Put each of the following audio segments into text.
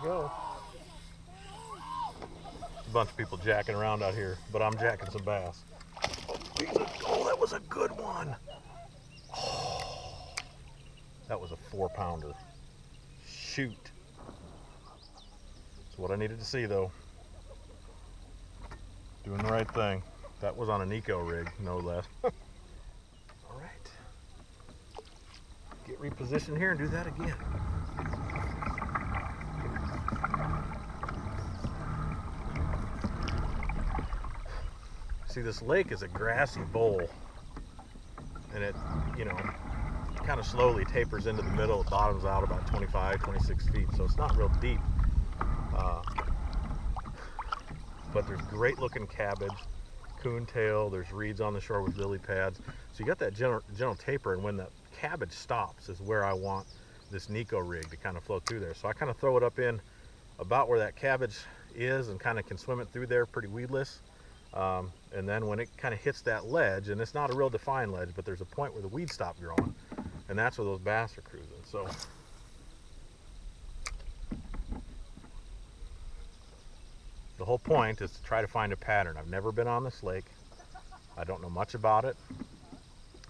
you go. A bunch of people jacking around out here, but I'm jacking some bass. Oh, that was a good one. Oh, that was a 4-pounder. Shoot. That's what I needed to see, though. Doing the right thing. That was on an eco rig, no less. All right. Get repositioned here and do that again. See, this lake is a grassy bowl, and it, you know, kind of slowly tapers into the middle. It bottoms out about 25, 26 feet, so it's not real deep. But there's great looking cabbage, coontail, there's reeds on the shore with lily pads. So you got that general taper, and when the cabbage stops is where I want this Nico rig to kind of flow through there. So I kind of throw it up in about where that cabbage is and kind of can swim it through there pretty weedless. And then when it kind of hits that ledge, and it's not a real defined ledge, but there's a point where the weeds stop growing, and that's where those bass are cruising. So the whole point is to try to find a pattern. I've never been on this lake. I don't know much about it.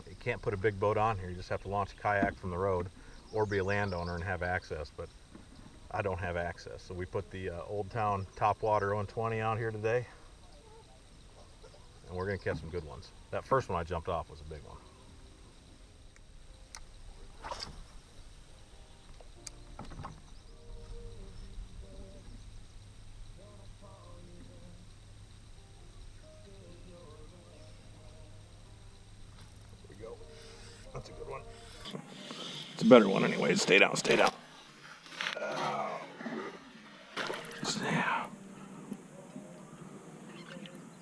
You can't put a big boat on here. You just have to launch a kayak from the road or be a landowner and have access, but I don't have access. So we put the Old Town Topwater 120 out here today, and we're gonna catch some good ones. That first one I jumped off was a big one. There we go. That's a good one. It's a better one anyway. Stay down, stay down. Yeah.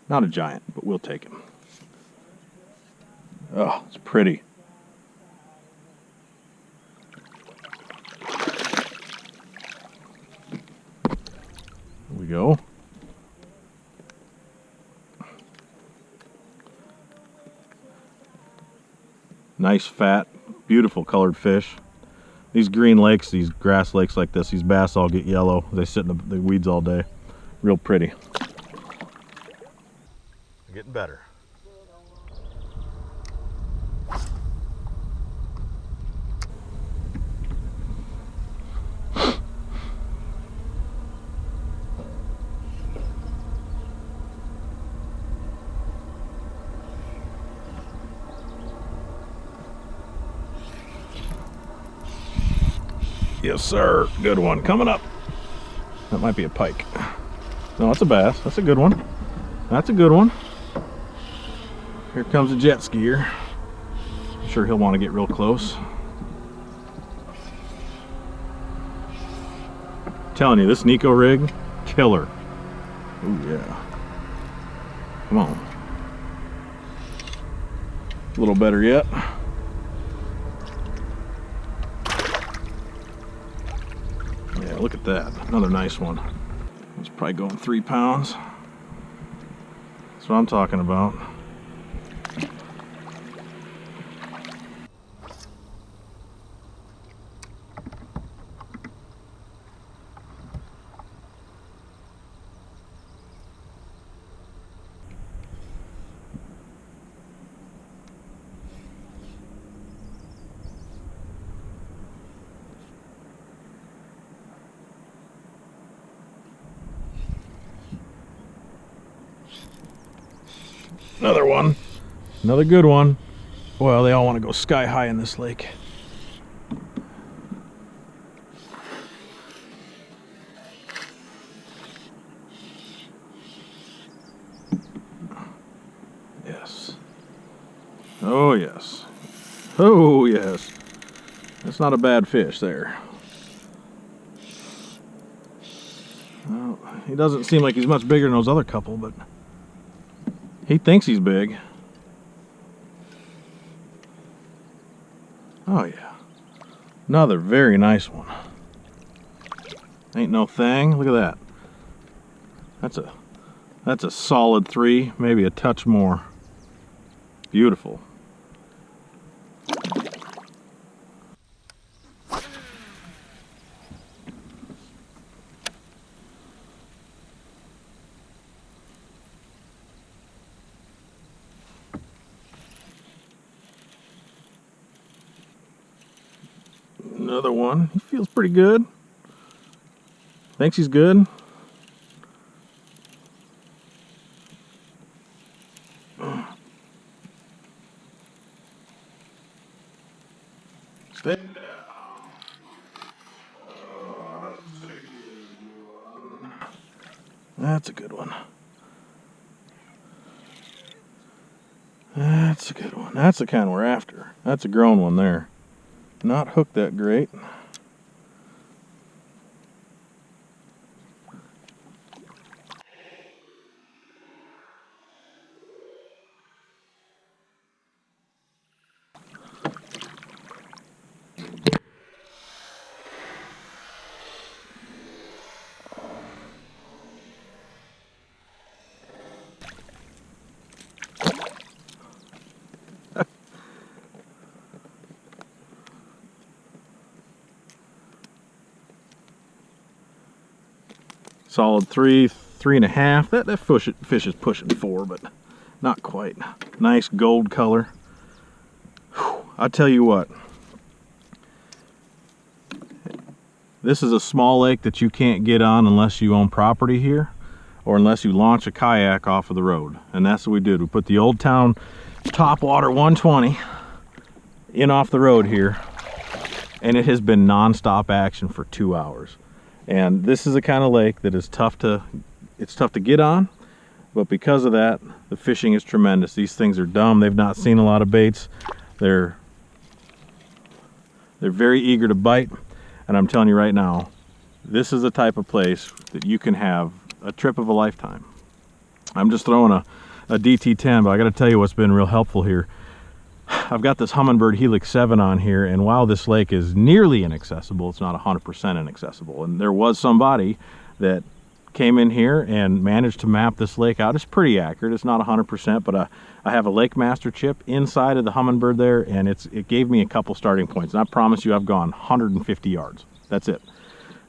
Not a giant, but we'll take him. Oh, it's pretty. There we go. Nice, fat, beautiful colored fish. These green lakes, these grass lakes like this, these bass all get yellow. They sit in the weeds all day. Real pretty. Getting better. Yes, sir. Good one coming up. That might be a pike. No, that's a bass. That's a good one. That's a good one. Here comes a jet skier. I'm sure he'll want to get real close. I'm telling you, this Nico rig, killer. Oh yeah. Come on. A little better yet. Yeah, look at that. Another nice one. It's probably going 3 pounds. That's what I'm talking about. Another one. Another good one. Well, they all want to go sky high in this lake. Yes. Oh, yes. Oh, yes. That's not a bad fish there. Well, he doesn't seem like he's much bigger than those other couple, but he thinks he's big. Oh yeah. Another very nice one. Ain't no thing. Look at that. That's a solid 3, maybe a touch more. Beautiful. Another one. He feels pretty good. Thinks he's good. Stay down. That's a good one. That's a good one. That's the kind we're after. That's a grown one there. Not hooked that great. Solid 3.5. That fish is pushing 4, but not quite. Nice gold color. Whew. I tell you what, this is a small lake that you can't get on unless you own property here, or unless you launch a kayak off of the road. And that's what we did. We put the Old Town Topwater 120 in off the road here, and it has been non-stop action for 2 hours. And this is the kind of lake that is tough to get on, but because of that, the fishing is tremendous. These things are dumb. They've not seen a lot of baits. They're very eager to bite, and I'm telling you right now, this is the type of place that you can have a trip of a lifetime. I'm just throwing a DT10, but I got to tell you what's been real helpful here. I've got this Humminbird Helix 7 on here, and while this lake is nearly inaccessible, it's not 100% inaccessible. And there was somebody that came in here and managed to map this lake out. It's pretty accurate. It's not 100%, but I have a Lake Master chip inside of the Humminbird there, and it gave me a couple starting points. And I promise you I've gone 150 yards. That's it.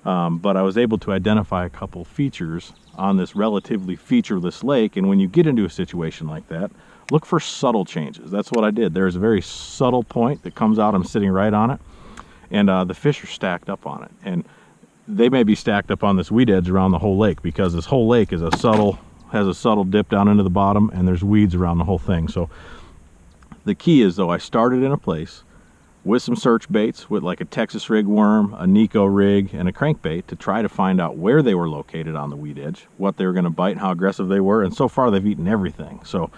But I was able to identify a couple features on this relatively featureless lake, and when you get into a situation like that, look for subtle changes. That's what I did. There's a very subtle point that comes out. I'm sitting right on it, and the fish are stacked up on it. And they may be stacked up on this weed edge around the whole lake, because this whole lake is has a subtle dip down into the bottom, and there's weeds around the whole thing. So the key is, though, I started in a place with some search baits, with like a Texas rig worm, a Nico rig, and a crankbait, to try to find out where they were located on the weed edge, what they were going to bite, and how aggressive they were. And so far they've eaten everything. So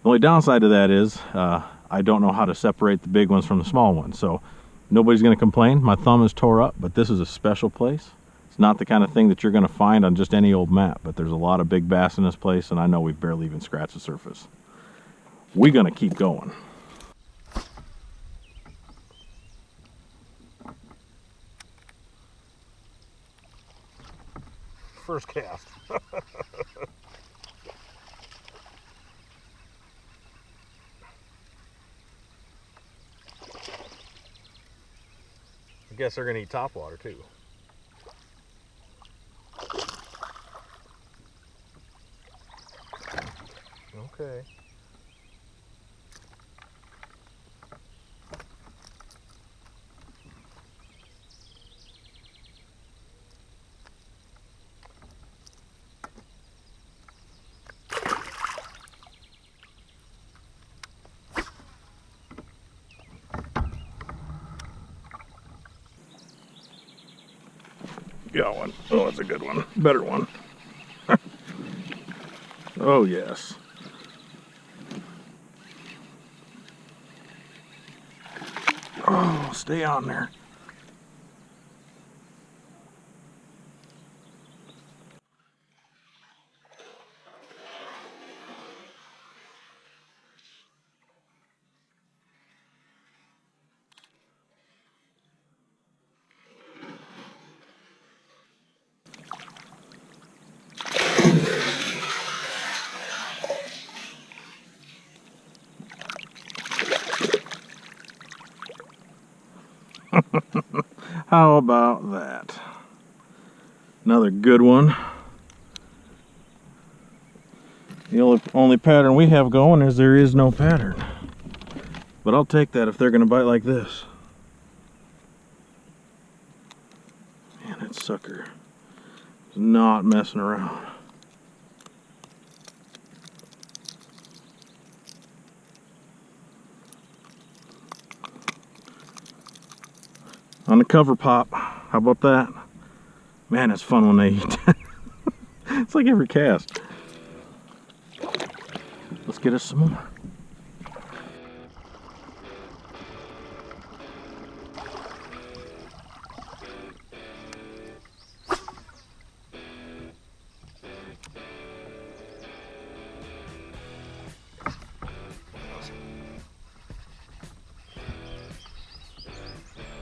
the only downside to that is I don't know how to separate the big ones from the small ones. So nobody's going to complain. My thumb is tore up, but this is a special place. It's not the kind of thing that you're going to find on just any old map, but there's a lot of big bass in this place, and I know we've barely even scratched the surface. We're going to keep going. First cast. I guess they're gonna eat topwater too. Okay. Got one. Oh, that's a good one. Better one. Oh, yes. Oh, stay on there. How about that? Another good one. The only pattern we have going is there is no pattern. But I'll take that if they're going to bite like this. sucker is not messing around. On the cover pop, how about that? Man, it's fun when they eat. It's like every cast. Let's get us some more.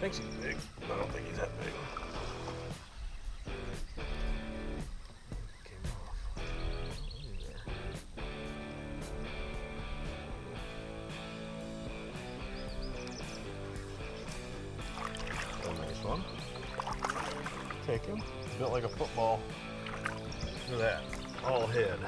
Thinks he's big, but I don't think he's that big. Came off. There. A nice one. Take him. He's built like a football. Look at that. All head.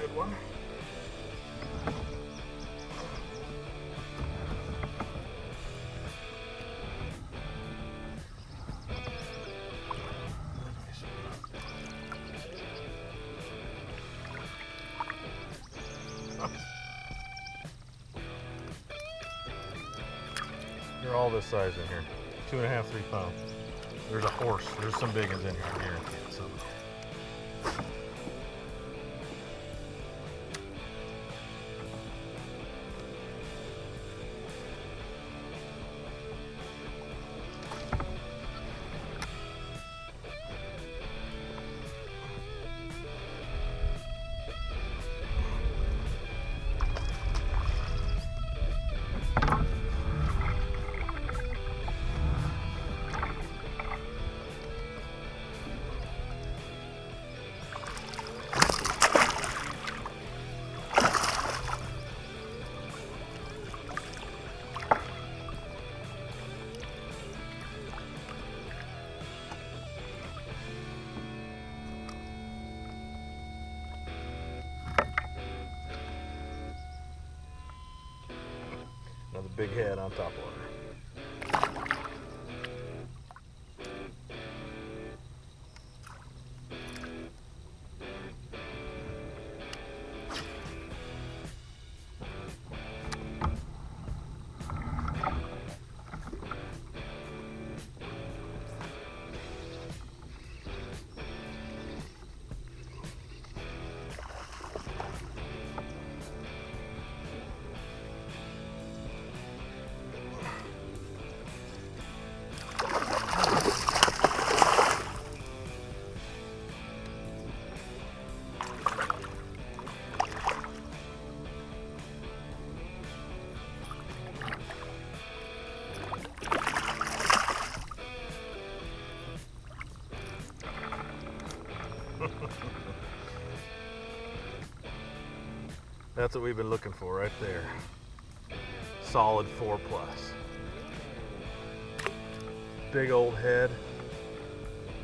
Good one. They're all this size in here. 2.5, 3 pounds. There's a horse. There's some big ones in here, I guarantee it. So. Another big head on top water. That's what we've been looking for right there. Solid 4+. Big old head,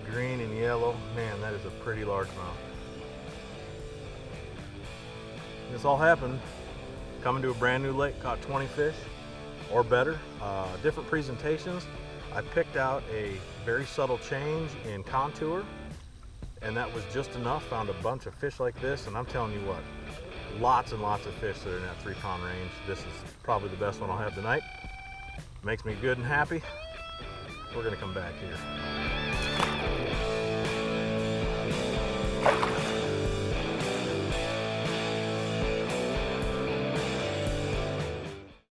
green and yellow. Man, that is a pretty large mouth. This all happened coming to a brand new lake, caught 20 fish or better, different presentations. I picked out a very subtle change in contour, and that was just enough. Found a bunch of fish like this, and I'm telling you what, lots and lots of fish that are in that 3-pound range. This is probably the best one I'll have tonight. Makes me good and happy. We're gonna come back here.